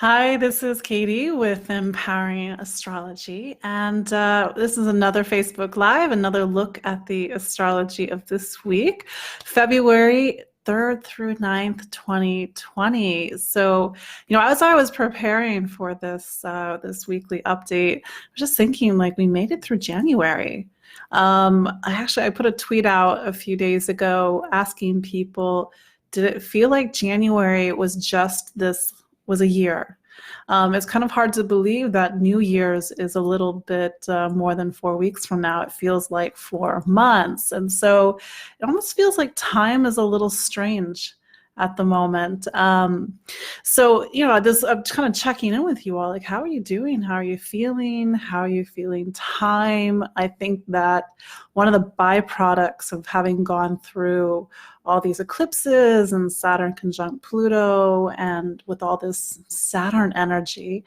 Hi, this is Katie with Empowering Astrology, and this is another Facebook Live, another look at the astrology of this week, February 3rd through 9th, 2020. So, as I was preparing for this weekly update, I was just thinking, like, we made it through January. I put a tweet out a few days ago asking people, did it feel like January was a year? It's kind of hard to believe that New Year's is a little bit more than 4 weeks from now. It feels like 4 months. And so it almost feels like time is a little strange at the moment. I'm kind of checking in with you all. Like, how are you doing? How are you feeling? How are you feeling time? I think that one of the byproducts of having gone through all these eclipses and Saturn conjunct Pluto, and with all this Saturn energy,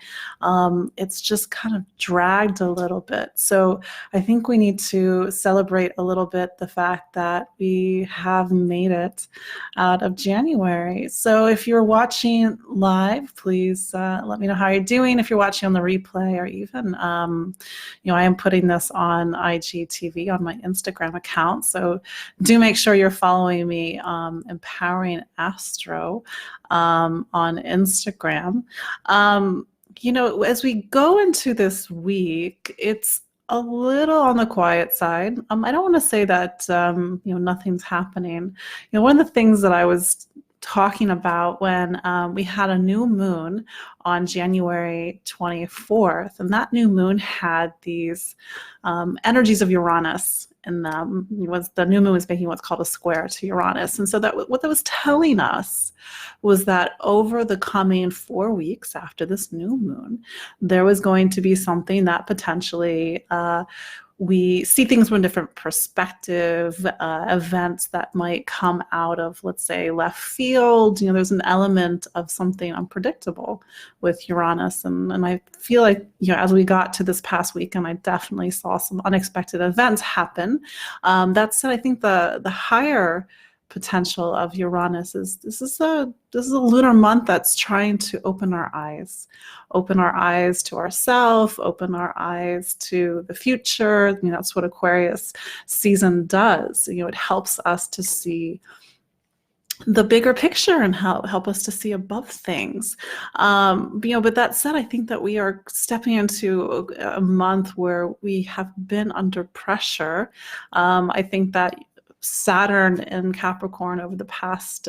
it's just kind of dragged a little bit. So I think we need to celebrate a little bit the fact that we have made it out of January. So if you're watching live, please let me know how you're doing. If you're watching on the replay, or even, I am putting this on IGTV on my Instagram account. So do make sure you're following me, Empowering Astro, on Instagram. As we go into this week, it's a little on the quiet side. I don't want to say that nothing's happening. One of the things that I was talking about when we had a new moon on January 24th, and that new moon had these energies of Uranus in them. The new moon was making what's called a square to Uranus. And so what that was telling us was that over the coming 4 weeks after this new moon, there was going to be something that potentially we see things from a different perspective, events that might come out of, let's say, left field. There's an element of something unpredictable with Uranus. And I feel like, as we got to this past weekend, I definitely saw some unexpected events happen. That said, I think the higher potential of Uranus is this is a lunar month that's trying to open our eyes to ourselves, open our eyes to the future. That's what Aquarius season does. It helps us to see the bigger picture and help us to see above things. But that said, I think that we are stepping into a month where we have been under pressure. I think that Saturn in Capricorn over the past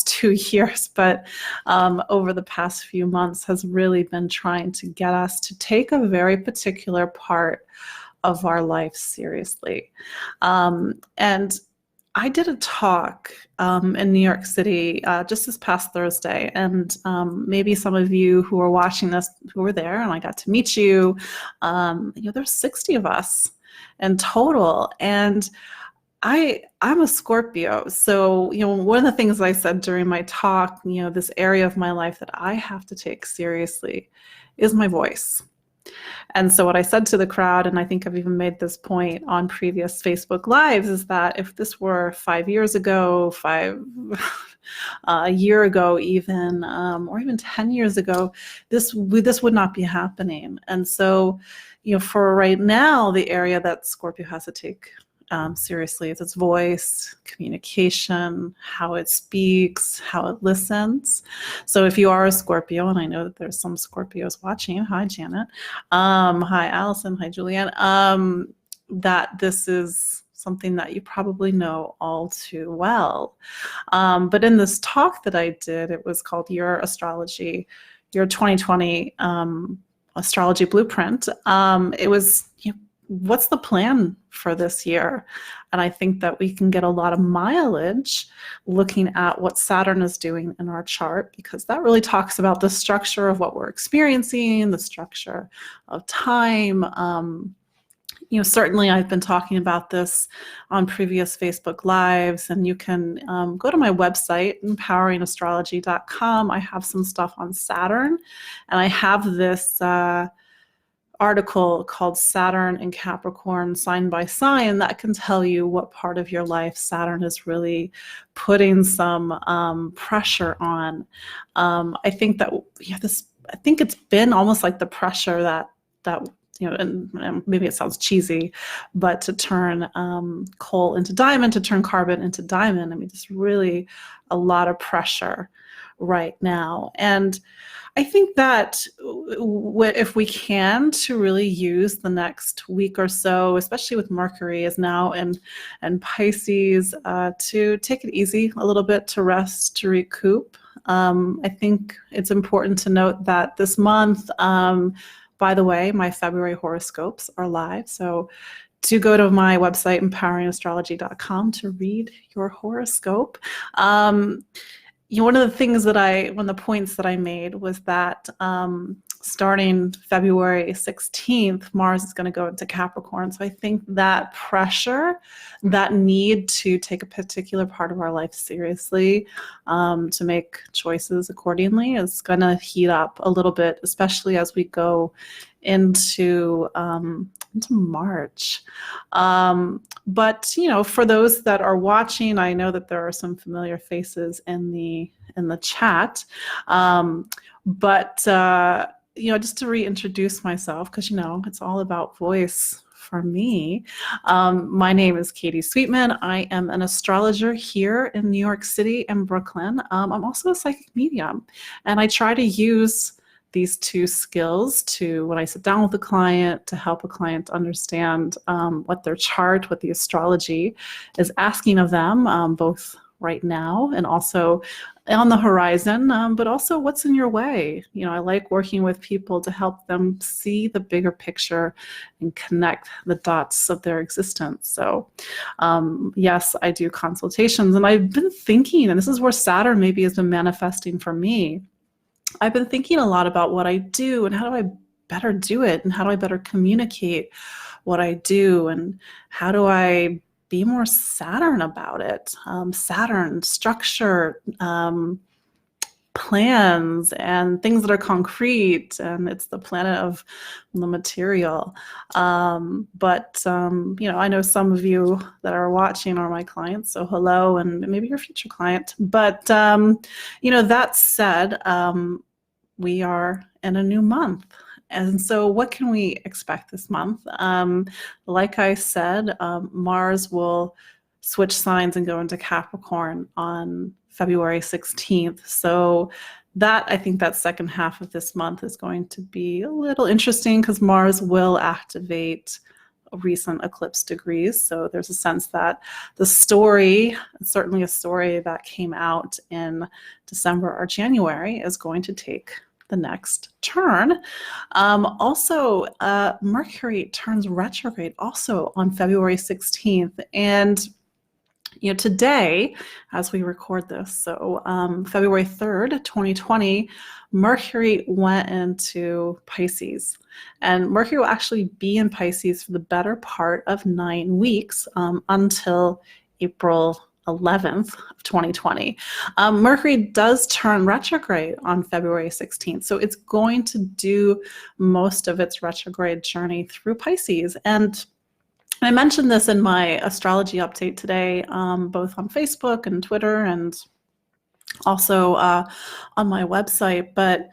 2 years, but over the past few months has really been trying to get us to take a very particular part of our life seriously. And I did a talk in New York City just this past Thursday, and maybe some of you who are watching this who were there, and I got to meet you. There's 60 of us in total, and I'm a Scorpio. So, one of the things I said during my talk, this area of my life that I have to take seriously is my voice. And so what I said to the crowd, and I think I've even made this point on previous Facebook Lives, is that if this were 5 years ago, a year ago even, or even 10 years ago, this would not be happening. And so, for right now, the area that Scorpio has to take seriously is its voice, communication, how it speaks, how it listens. So if you are a Scorpio, and I know that there's some Scorpios watching, hi Janet, hi Allison, hi Julianne, that this is something that you probably know all too well. But in this talk that I did, it was called Your Astrology, Your 2020 Astrology Blueprint. It was, what's the plan for this year? And I think that we can get a lot of mileage looking at what Saturn is doing in our chart, because that really talks about the structure of what we're experiencing, the structure of time. Certainly I've been talking about this on previous Facebook Lives, and you can go to my website, empoweringastrology.com. I have some stuff on Saturn, and I have this article called Saturn in Capricorn Sign by Sign that can tell you what part of your life Saturn is really putting some pressure on. I think that this I think it's been almost like the pressure that and maybe it sounds cheesy, but to turn coal into diamond, to turn carbon into diamond. I mean, it's really a lot of pressure right now. And I think that if we can, to really use the next week or so, especially with Mercury is now in Pisces, to take it easy a little bit, to rest, to recoup. I think it's important to note that this month, by the way, my February horoscopes are live. So do go to my website, empoweringastrology.com, to read your horoscope. One of the points that I made was that starting February 16th, Mars is going to go into Capricorn. So I think that pressure, that need to take a particular part of our life seriously, to make choices accordingly, is going to heat up a little bit, especially as we go into March. But for those that are watching, I know that there are some familiar faces in the chat. But just to reintroduce myself, because it's all about voice for me. My name is Katie Sweetman. I am an astrologer here in New York City and Brooklyn. I'm also a psychic medium, and I try to use these two skills to, when I sit down with a client, to help a client understand what their chart, what the astrology is asking of them, both right now and also on the horizon, but also what's in your way. I like working with people to help them see the bigger picture and connect the dots of their existence. So yes, I do consultations, and I've been thinking, and this is where Saturn maybe has been manifesting for me, I've been thinking a lot about what I do and how do I better do it, and how do I better communicate what I do, and how do I be more Saturn about it. Saturn, structure, plans, and things that are concrete, and it's the planet of the material. But I know some of you that are watching are my clients, so hello, and maybe your future client. But that said, we are in a new month. And so what can we expect this month? Like I said, Mars will switch signs and go into Capricorn on February 16th. So I think that second half of this month is going to be a little interesting, because Mars will activate recent eclipse degrees. So there's a sense that the story, certainly a story that came out in December or January, is going to take the next turn. Also, Mercury turns retrograde also on February 16th. And today, as we record this, so February 3rd, 2020, Mercury went into Pisces. And Mercury will actually be in Pisces for the better part of 9 weeks, until April 11th of 2020. Mercury does turn retrograde on February 16th. So it's going to do most of its retrograde journey through Pisces. And I mentioned this in my astrology update today, both on Facebook and Twitter, and also on my website. But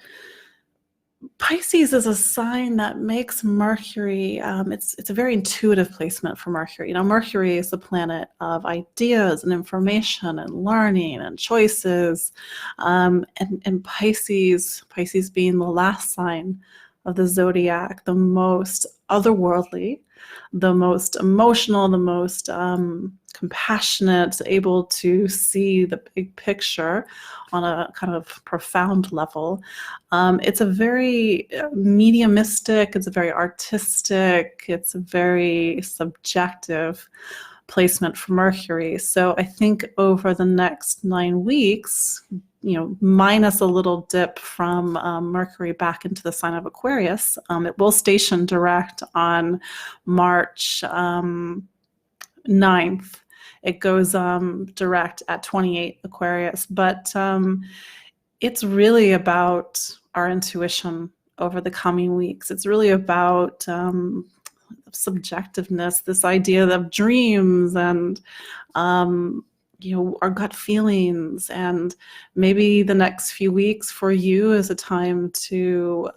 Pisces is a sign that makes Mercury, it's a very intuitive placement for Mercury. Mercury is the planet of ideas and information and learning and choices. And Pisces being the last sign of the zodiac, the most otherworldly, the most emotional, the most compassionate, able to see the big picture on a kind of profound level. It's a very mediumistic, it's a very artistic, it's a very subjective placement for Mercury. So I think over the next 9 weeks, minus a little dip from Mercury back into the sign of Aquarius, it will station direct on March 9th. It goes direct at 28 Aquarius, but it's really about our intuition over the coming weeks. It's really about subjectiveness, this idea of dreams and our gut feelings, and maybe the next few weeks for you is a time to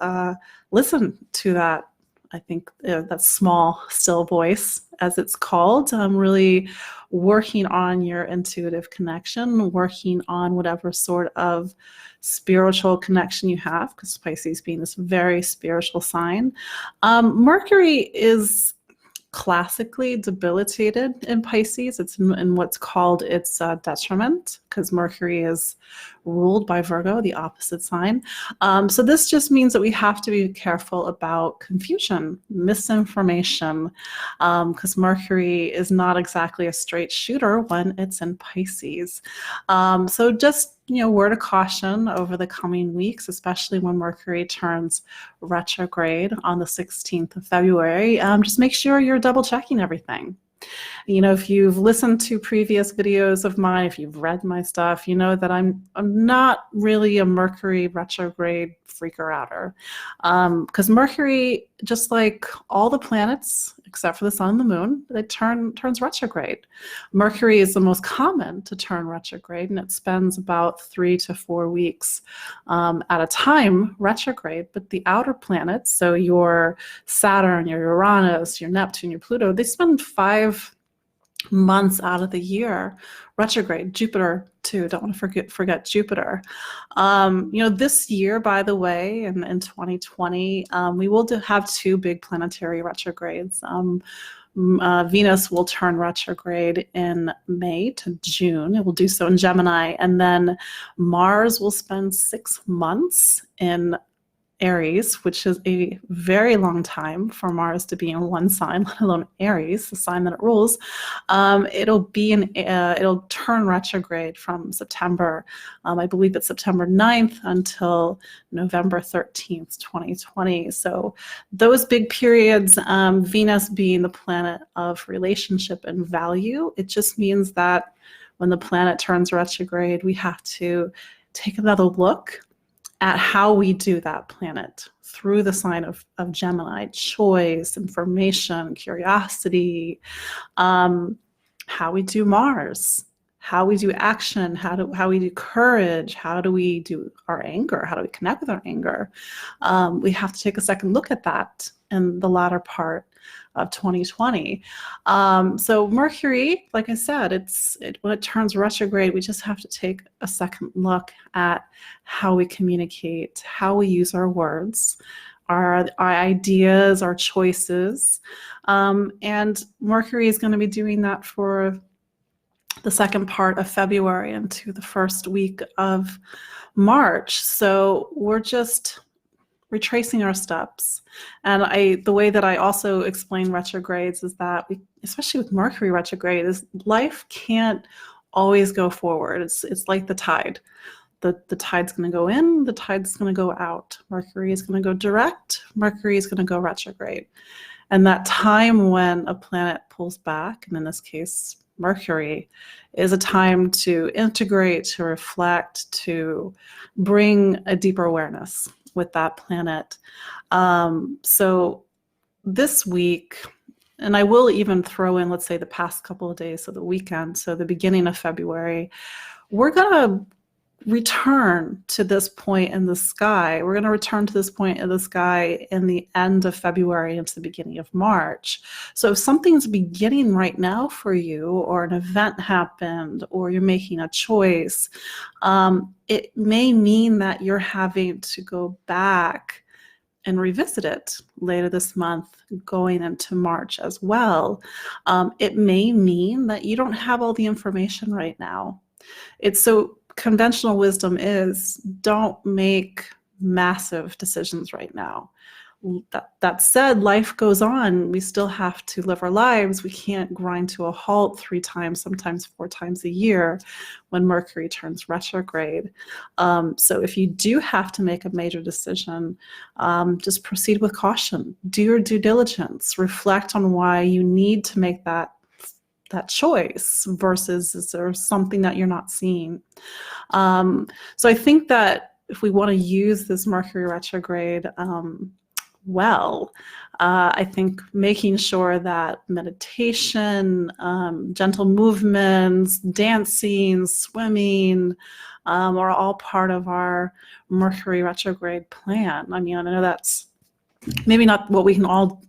listen to that. I think that small, still voice, as it's called, really working on your intuitive connection, working on whatever sort of spiritual connection you have, because Pisces being this very spiritual sign. Mercury is classically debilitated in Pisces. It's in what's called its detriment, because Mercury is ruled by Virgo, the opposite sign. So this just means that we have to be careful about confusion, misinformation, because Mercury is not exactly a straight shooter when it's in Pisces. So just word of caution over the coming weeks, especially when Mercury turns retrograde on the 16th of February. Just make sure you're double checking everything. If you've listened to previous videos of mine, if you've read my stuff, you know that I'm not really a Mercury retrograde freaker outer, because Mercury, just like all the planets except for the sun and the moon, it turns retrograde. Mercury is the most common to turn retrograde, and it spends about 3 to 4 weeks at a time retrograde. But the outer planets, so your Saturn, your Uranus, your Neptune, your Pluto, they spend 5 months out of the year retrograde. Jupiter too, don't want to forget Jupiter. This year, by the way, in 2020, we will have 2 big planetary retrogrades. Venus will turn retrograde in May to June. It will do so in Gemini, and then Mars will spend 6 months in Aries, which is a very long time for Mars to be in one sign, let alone Aries, the sign that it rules. It'll turn retrograde from September, I believe it's September 9th until November 13th, 2020. So those big periods, Venus being the planet of relationship and value, it just means that when the planet turns retrograde, we have to take another look at how we do that planet through the sign of Gemini: choice, information, curiosity, how we do Mars, how we do action, how we do courage, how do we do our anger, how do we connect with our anger. We have to take a second look at that in the latter part of 2020. So Mercury, like I said, when it turns retrograde, we just have to take a second look at how we communicate, how we use our words, our ideas, our choices. And Mercury is going to be doing that for the second part of February into the first week of March. So we're just retracing our steps. And the way that I also explain retrogrades is that especially with Mercury retrograde, is life can't always go forward. It's like the tide. The tide's going to go in, the tide's going to go out. Mercury is going to go direct, Mercury is going to go retrograde. And that time when a planet pulls back, and in this case, Mercury, is a time to integrate, to reflect, to bring a deeper awareness with that planet. So this week, and I will even throw in, let's say, the past couple of days, so the weekend, so the beginning of February, we're going to return to this point in the sky. We're going to return to this point in the sky in the end of February into the beginning of March. So if something's beginning right now for you, or an event happened, or you're making a choice, it may mean that you're having to go back and revisit it later this month, going into March as well. It may mean that you don't have all the information right now. Conventional wisdom is, don't make massive decisions right now. That said, life goes on. We still have to live our lives. We can't grind to a halt 3 times, sometimes 4 times a year when Mercury turns retrograde. So if you do have to make a major decision, just proceed with caution. Do your due diligence. Reflect on why you need to make that choice versus is there something that you're not seeing. So I think that if we want to use this Mercury retrograde well. I think making sure that meditation, gentle movements, dancing, swimming are all part of our Mercury retrograde plan. I mean, I know that's maybe not what we can all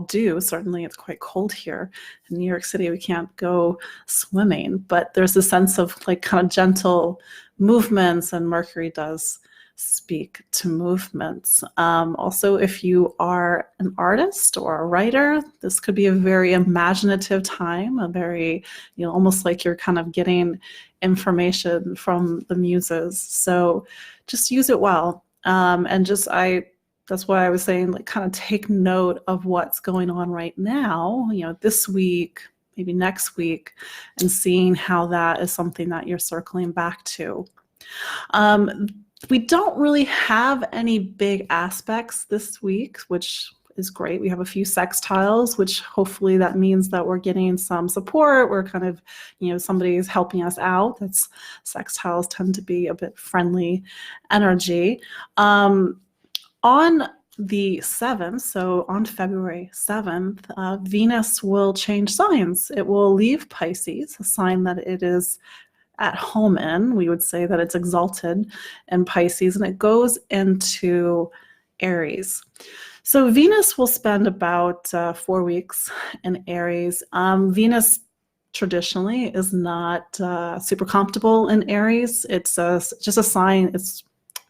do. Certainly it's quite cold here in New York City. We can't go swimming, but there's a sense of like kind of gentle movements, and Mercury does speak to movements. Also, if you are an artist or a writer, this could be a very imaginative time, a very, almost like you're kind of getting information from the muses. So just use it well. And that's why I was saying, like, kind of take note of what's going on right now, this week, maybe next week, and seeing how that is something that you're circling back to. We don't really have any big aspects this week, which is great. We have a few sextiles, which hopefully that means that we're getting some support. We're kind of, somebody is helping us out. Sextiles tend to be a bit friendly energy. On the 7th, so on February 7th, Venus will change signs. It will leave Pisces, a sign that it is at home in. We would say that it's exalted in Pisces, and it goes into Aries. So Venus will spend about 4 weeks in Aries. Venus traditionally is not super comfortable in Aries. It's just a sign.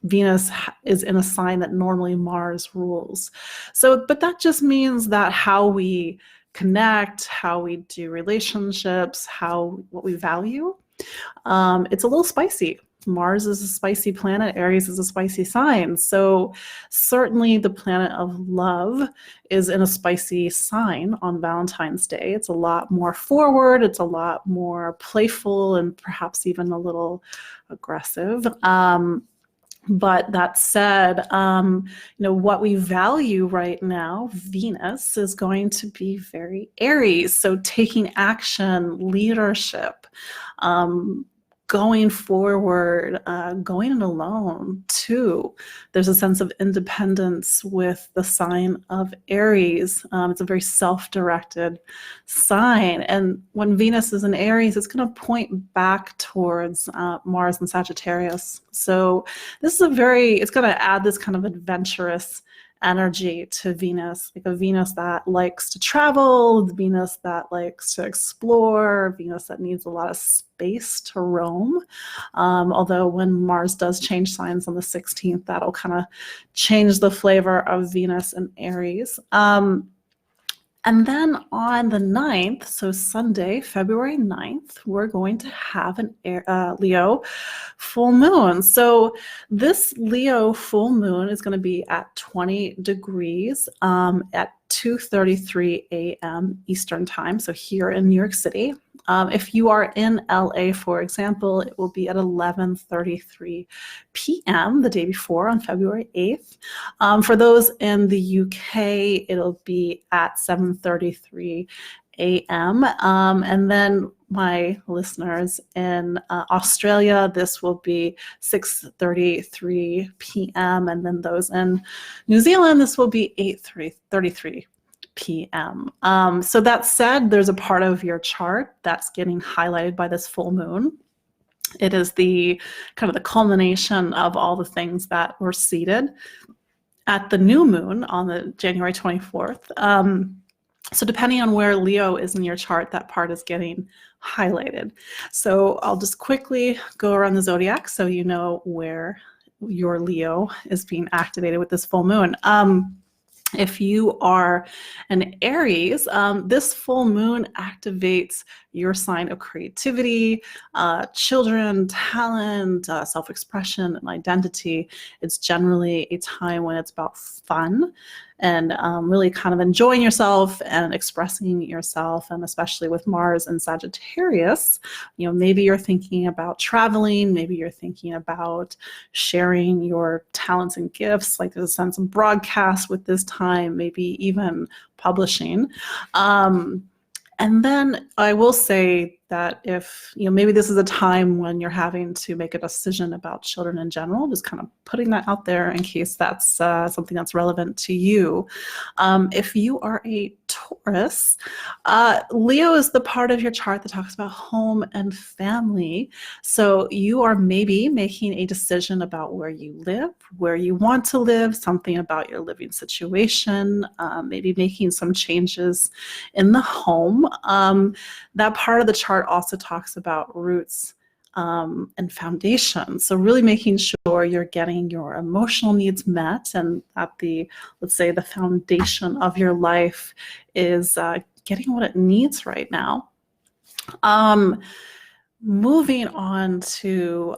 Venus is in a sign that normally Mars rules. So, but that just means that how we connect, how we do relationships, what we value, it's a little spicy. Mars is a spicy planet. Aries is a spicy sign. So certainly the planet of love is in a spicy sign on Valentine's Day. It's a lot more forward. It's a lot more playful and perhaps even a little aggressive. But that said, what we value right now, Venus, is going to be very Aries. So taking action, leadership, going forward, going it alone too. There's a sense of independence with the sign of Aries. It's a very self-directed sign. And when Venus is in Aries, it's going to point back towards Mars and Sagittarius. So this is it's going to add this kind of adventurous energy to Venus, like a Venus that likes to travel, the Venus that likes to explore, Venus that needs a lot of space to roam. Although when Mars does change signs on the 16th, that'll kind of change the flavor of Venus and Aries. And then on the 9th, so Sunday, February 9th, we're going to have an Leo full moon. So this Leo full moon is going to be at 20 degrees at 2:33 a.m. Eastern time, so here in New York City. If you are in LA, for example, it will be at 11:33 p.m. the day before on February 8th. For those in the UK, it'll be at 7:33 a.m. And then my listeners in Australia, this will be 6:33 p.m. And then those in New Zealand, this will be 8:33 p.m. So that said, there's a part of your chart that's getting highlighted by this full moon. It is the kind of the culmination of all the things that were seeded at the new moon on the January 24th. So depending on where Leo is in your chart, that part is getting highlighted. So I'll just quickly go around the zodiac so you know where your Leo is being activated with this full moon. If you are an Aries, this full moon activates your sign of creativity, children, talent, self-expression, and identity. It's generally a time when it's about fun and really kind of enjoying yourself and expressing yourself. And especially with Mars and Sagittarius, maybe you're thinking about traveling, maybe you're thinking about sharing your talents and gifts, like there's a sense of broadcast with this time, maybe even publishing. And then I will say that if, maybe this is a time when you're having to make a decision about children in general, just kind of putting that out there in case that's something that's relevant to you. If you are a Taurus, Leo is the part of your chart that talks about home and family. So you are maybe making a decision about where you live, where you want to live, something about your living situation, maybe making some changes in the home. That part of the chart also talks about roots and foundation. So really making sure you're getting your emotional needs met, and that let's say the foundation of your life is getting what it needs right now. Moving on to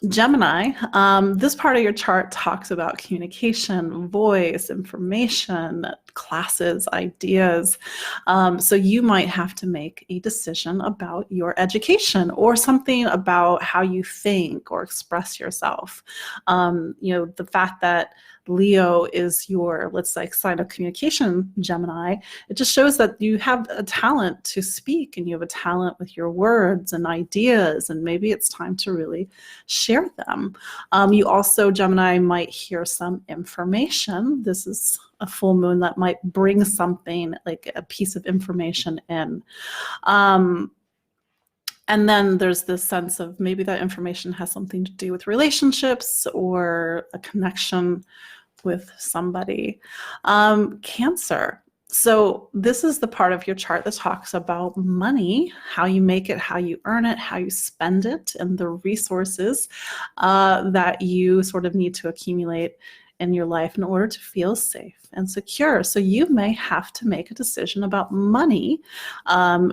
Gemini, this part of your chart talks about communication, voice, information, classes, ideas. So you might have to make a decision about your education or something about how you think or express yourself. The fact that Leo is your, let's say, sign of communication, Gemini, it just shows that you have a talent to speak and you have a talent with your words and ideas, and maybe it's time to really share them. You also, Gemini, might hear some information. This is a full moon that might bring something like a piece of information in. And then there's this sense of maybe that information has something to do with relationships or a connection with somebody. Cancer. So this is the part of your chart that talks about money, how you make it, how you earn it, how you spend it, and the resources that you sort of need to accumulate in your life in order to feel safe and secure. So you may have to make a decision about money.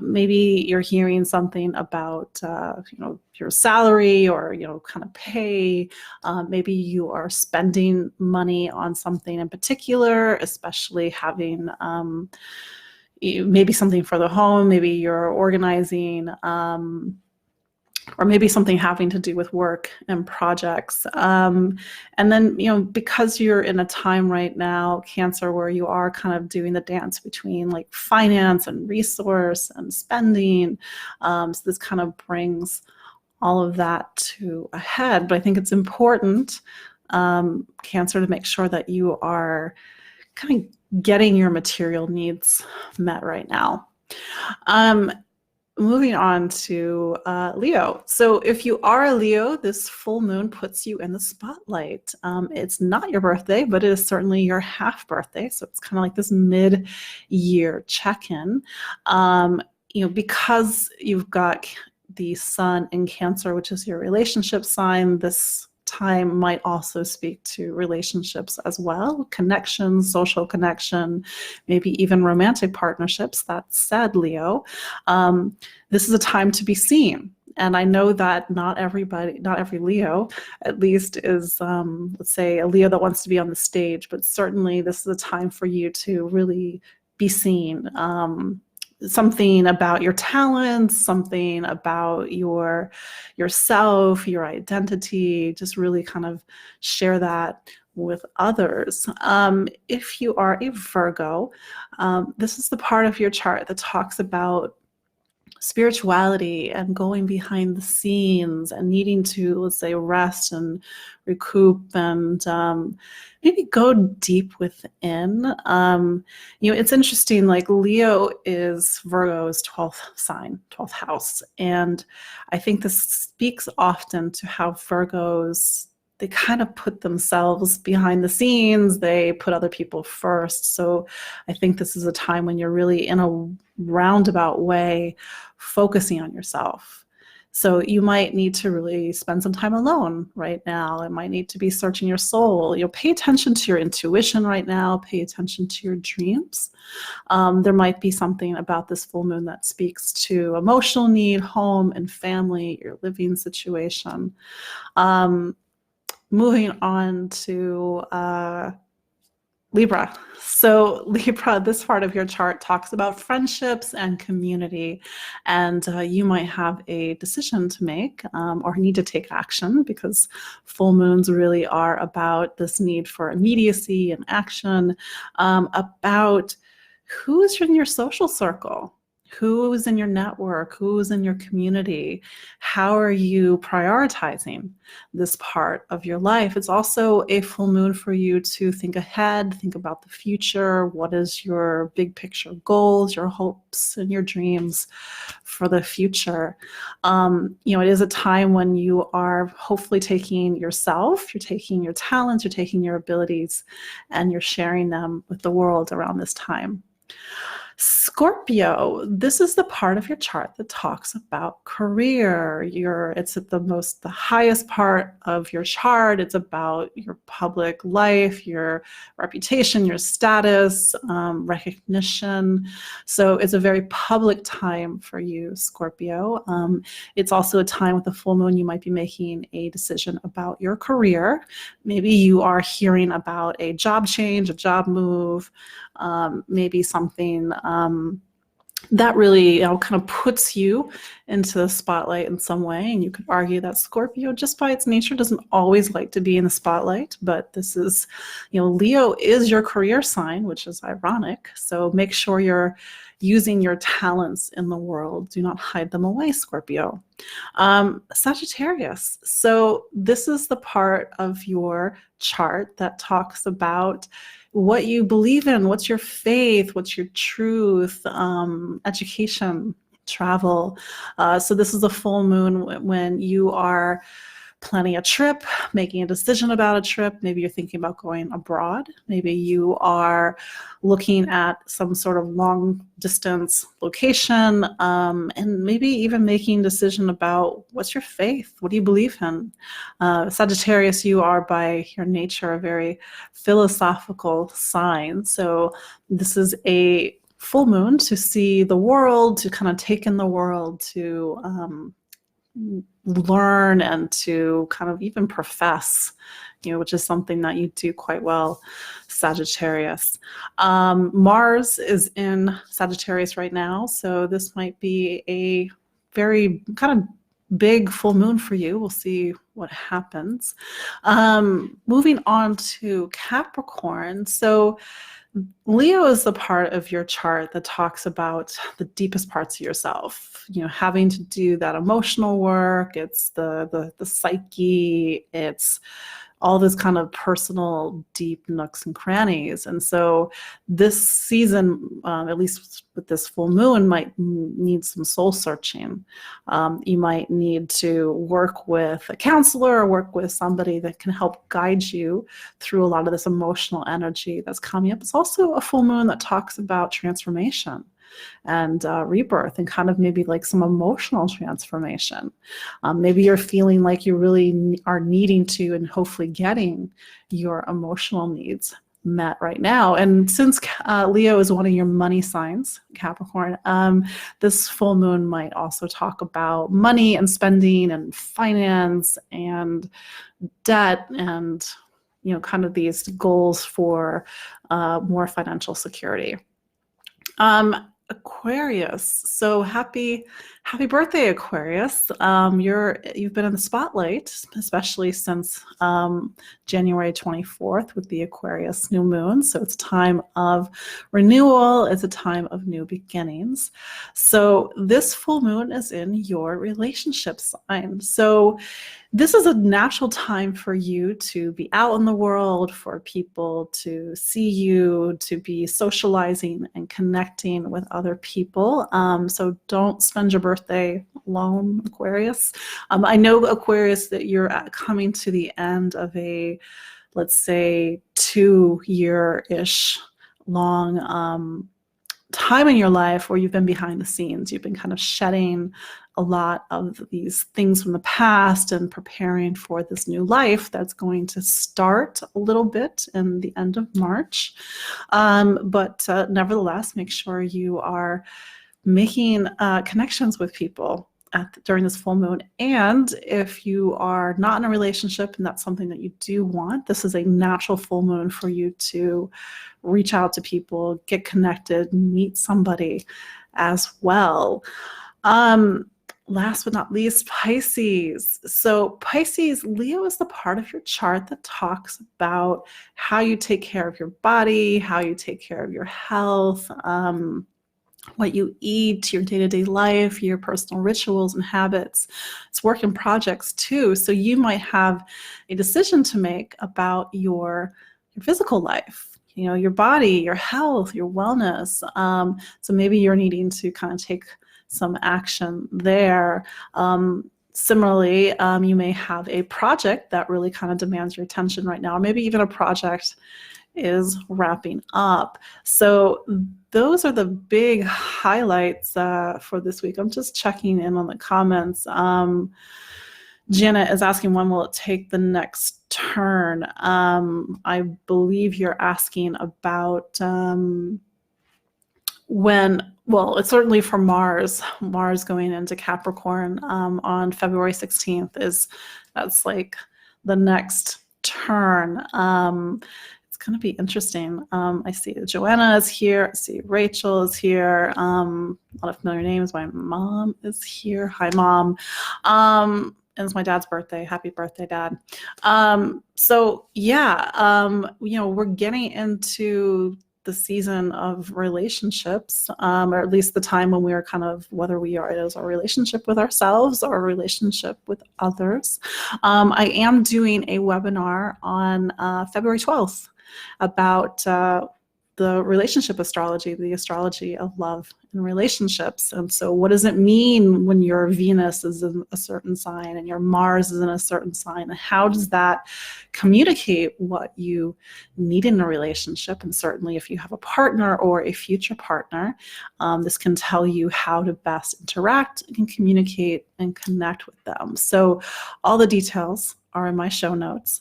Maybe you're hearing something about, your salary or, kind of pay. Maybe you are spending money on something in particular, especially having maybe something for the home. Maybe you're organizing, or maybe something having to do with work and projects. And then, because you're in a time right now, Cancer, where you are kind of doing the dance between like finance and resource and spending. So this kind of brings all of that to a head. But I think it's important, Cancer, to make sure that you are kind of getting your material needs met right now. Moving on to Leo. So if you are a Leo, this full moon puts you in the spotlight. It's not your birthday, but it is certainly your half birthday. So it's kind of like this mid-year check-in. Because you've got the sun in Cancer, which is your relationship sign, this time might also speak to relationships as well, connections, social connection, maybe even romantic partnerships. That said, Leo, this is a time to be seen. And I know that not every Leo, at least, is, let's say, a Leo that wants to be on the stage, but certainly this is a time for you to really be seen. Something about your talents, something about yourself, your identity, just really kind of share that with others. If you are a Virgo, this is the part of your chart that talks about spirituality and going behind the scenes and needing to, let's say, rest and recoup and maybe go deep within. It's interesting, like Leo is Virgo's 12th sign, 12th house. And I think this speaks often to how Virgos, they kind of put themselves behind the scenes. They put other people first. So I think this is a time when you're really, in a roundabout way, focusing on yourself. So you might need to really spend some time alone right now. It might need to be searching your soul. Pay attention to your intuition right now. Pay attention to your dreams. There might be something about this full moon that speaks to emotional need, home and family, your living situation. Moving on to Libra. So Libra, this part of your chart talks about friendships and community, and you might have a decision to make or need to take action, because full moons really are about this need for immediacy and action, about who's in your social circle. Who is in your network? Who is in your community? How are you prioritizing this part of your life? It's also a full moon for you to think ahead, think about the future. What is your big picture goals, your hopes, and your dreams for the future? It is a time when you are hopefully taking yourself, you're taking your talents, you're taking your abilities, and you're sharing them with the world around this time. Scorpio, this is the part of your chart that talks about career. It's at the highest part of your chart. It's about your public life, your reputation, your status, recognition. So it's a very public time for you, Scorpio. It's also a time with the full moon you might be making a decision about your career. Maybe you are hearing about a job change, a job move, maybe something that really kind of puts you into the spotlight in some way. And you could argue that Scorpio, just by its nature, doesn't always like to be in the spotlight. But this is, Leo is your career sign, which is ironic. So make sure you're using your talents in the world. Do not hide them away, Scorpio. Sagittarius. So this is the part of your chart that talks about what you believe in, what's your faith, what's your truth, education, travel. So this is a full moon when you are planning a trip, making a decision about a trip. Maybe you're thinking about going abroad. Maybe you are looking at some sort of long distance location, and maybe even making a decision about what's your faith, what do you believe in. Sagittarius, you are by your nature a very philosophical sign. So this is a full moon to see the world, to kind of take in the world, to learn and to kind of even profess, which is something that you do quite well, Sagittarius. Mars is in Sagittarius right now, so this might be a very kind of big full moon for you. We'll see what happens. Moving on to Capricorn. So Leo is the part of your chart that talks about the deepest parts of yourself, having to do that emotional work. It's the psyche. It's all this kind of personal, deep nooks and crannies. And so this season, at least with this full moon, might need some soul searching. You might need to work with a counselor or work with somebody that can help guide you through a lot of this emotional energy that's coming up. It's also a full moon that talks about transformation and rebirth, and kind of maybe like some emotional transformation. Maybe you're feeling like you really are needing to and hopefully getting your emotional needs met right now. And since Leo is one of your money signs, Capricorn, this full moon might also talk about money and spending and finance and debt and kind of these goals for more financial security. Aquarius. So happy birthday, Aquarius. You've been in the spotlight, especially since January 24th with the Aquarius new moon. So it's a time of renewal. It's a time of new beginnings. So this full moon is in your relationship sign. So this is a natural time for you to be out in the world, for people to see you, to be socializing and connecting with other people. So don't spend your birthday alone, Aquarius. I know, Aquarius, that you're coming to the end of a, let's say, 2-year-ish long time in your life where you've been behind the scenes. You've been kind of shedding a lot of these things from the past and preparing for this new life that's going to start a little bit in the end of March. But nevertheless, make sure you are making connections with people during this full moon. And if you are not in a relationship and that's something that you do want, this is a natural full moon for you to reach out to people, get connected, meet somebody as well. Last but not least, Pisces. So Pisces, Leo is the part of your chart that talks about how you take care of your body, how you take care of your health, what you eat, your day-to-day life, your personal rituals and habits. It's work in projects too. So you might have a decision to make about your physical life, your body, your health, your wellness. So maybe you're needing to kind of take some action there. Similarly, you may have a project that really kind of demands your attention right now, or maybe even a project is wrapping up. So those are the big highlights for this week. I'm just checking in on the comments. Janet is asking, when will it take the next turn? I believe you're asking about well, it's certainly for Mars going into Capricorn on February 16th that's like the next turn. It's going to be interesting. I see Joanna is here. I see Rachel is here. A lot of familiar names. My mom is here. Hi, Mom. And it's my dad's birthday. Happy birthday, Dad. So yeah, we're getting into the season of relationships, or at least the time when we are kind of, whether it is our relationship with ourselves or a relationship with others. I am doing a webinar on February 12th about the relationship astrology, the astrology of love and relationships. And so what does it mean when your Venus is in a certain sign and your Mars is in a certain sign? And how does that communicate what you need in a relationship? And certainly if you have a partner or a future partner, this can tell you how to best interact and communicate and connect with them. So all the details are in my show notes.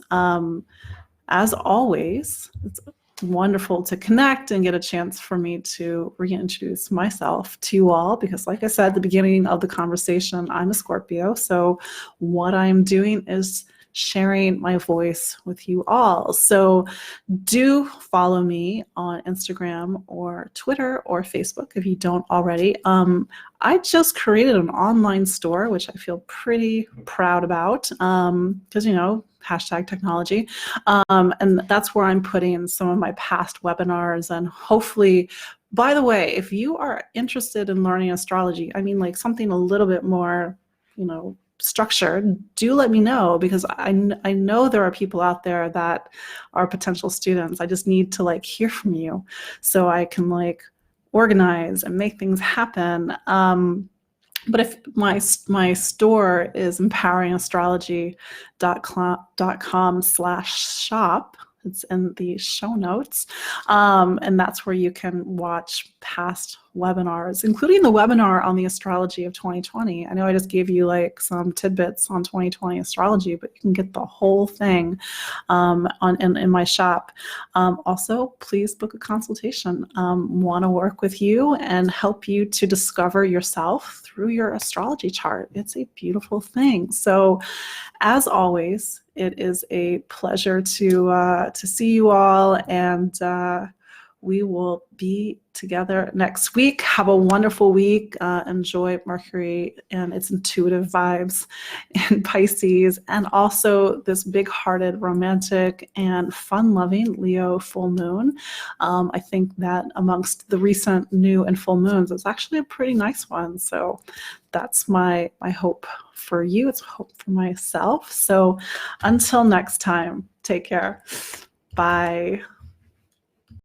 As always, it's wonderful to connect and get a chance for me to reintroduce myself to you all, because like I said at the beginning of the conversation, I'm a Scorpio. So what I'm doing is sharing my voice with you all. So do follow me on Instagram or Twitter or Facebook if you don't already. I just created an online store, which I feel pretty proud about, because, hashtag technology. And that's where I'm putting some of my past webinars, and hopefully, by the way, if you are interested in learning astrology, I mean like something a little bit more, structured, do let me know, because I know there are people out there that are potential students. I just need to hear from you so I can organize and make things happen. But if my store is empoweringastrology.com/shop, it's in the show notes, and that's where you can watch past webinars, including the webinar on the astrology of 2020. I know I just gave you some tidbits on 2020 astrology, but you can get the whole thing in my shop. Also, please book a consultation. Want to work with you and help you to discover yourself through your astrology chart. It's a beautiful thing. So, as always, it is a pleasure to see you all, and we will be together next week. Have a wonderful week. Enjoy Mercury and its intuitive vibes in Pisces, and also this big-hearted, romantic, and fun-loving Leo full moon. I think that amongst the recent new and full moons, it's actually a pretty nice one. So that's my hope for you. It's a hope for myself. So until next time, take care. Bye.